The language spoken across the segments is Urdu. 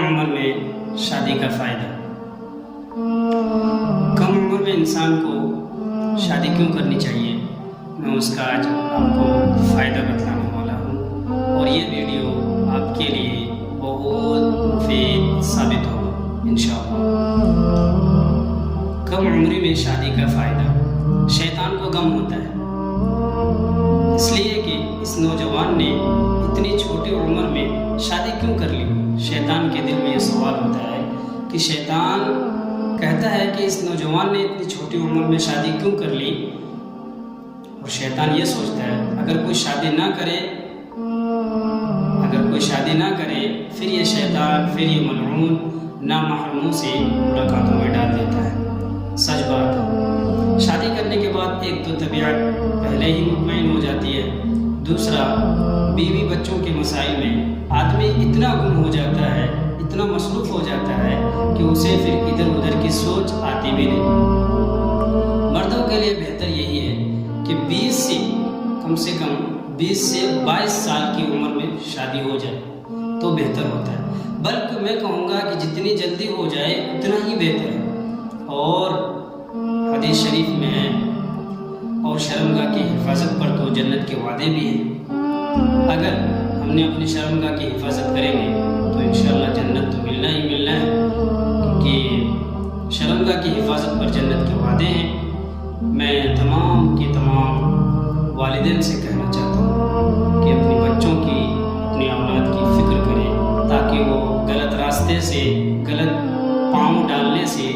عمر میں شادی کا فائدہ۔ کم عمر میں انسان کو شادی کیوں کرنی چاہیے، میں اس کا آج آپ کو فائدہ بتلانے والا ہوں، اور یہ ویڈیو آپ کے لیے بہت مفید ثابت ہوگا انشاءاللہ۔ کم عمری میں شادی کا فائدہ۔ شیطان کو غم ہوتا ہے، اس لیے کہ اس نوجوان نے اتنی چھوٹی عمر میں شادی کیوں کر لی۔ شیطان کے دل میں یہ سوال ہوتا ہے کہ شیطان کہتا ہے کہ اس نوجوان نے اتنی چھوٹی عمر میں شادی کیوں کر لی، اور شیطان یہ سوچتا ہے اگر کوئی شادی نہ کرے پھر یہ شیطان، پھر یہ ملعون نامحرموں سے ملاقاتوں میں ڈال دیتا ہے۔ سچ بات ہے، شادی کرنے کے بعد ایک تو طبیعت پہلے ہی مطمئن ہو جاتی ہے، دوسرا بیوی بچوں کے مسائل میں آدمی اتنا گم ہو جاتا ہے، اتنا مصروف ہو جاتا ہے کہ اسے پھر ادھر ادھر کی سوچ آتی بھی نہیں۔ مردوں کے لیے بہتر یہی ہے کہ کم سے کم 20 سے 22 سال کی عمر میں شادی ہو جائے تو بہتر ہوتا ہے، بلکہ میں کہوں گا کہ جتنی جلدی ہو جائے اتنا ہی بہتر ہے۔ اور حدیث شریف میں ہے، اور شرمگاہ کی حفاظت پر تو جنت کے وعدے بھی ہیں۔ اگر ہم نے اپنی شرمگاہ کی حفاظت کریں گے تو انشاءاللہ جنت تو ملنا ہی ملنا ہے، کیونکہ شرمگاہ کی حفاظت پر جنت کے وعدے ہیں۔ میں تمام کے تمام والدین سے کہنا چاہتا ہوں کہ اپنے بچوں کی، اپنی اولاد کی فکر کریں، تاکہ وہ غلط راستے سے، غلط پاؤں ڈالنے سے،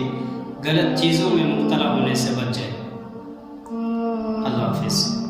غلط چیزوں میں مبتلا ہونے سے بچ جائے۔ اللہ حافظ۔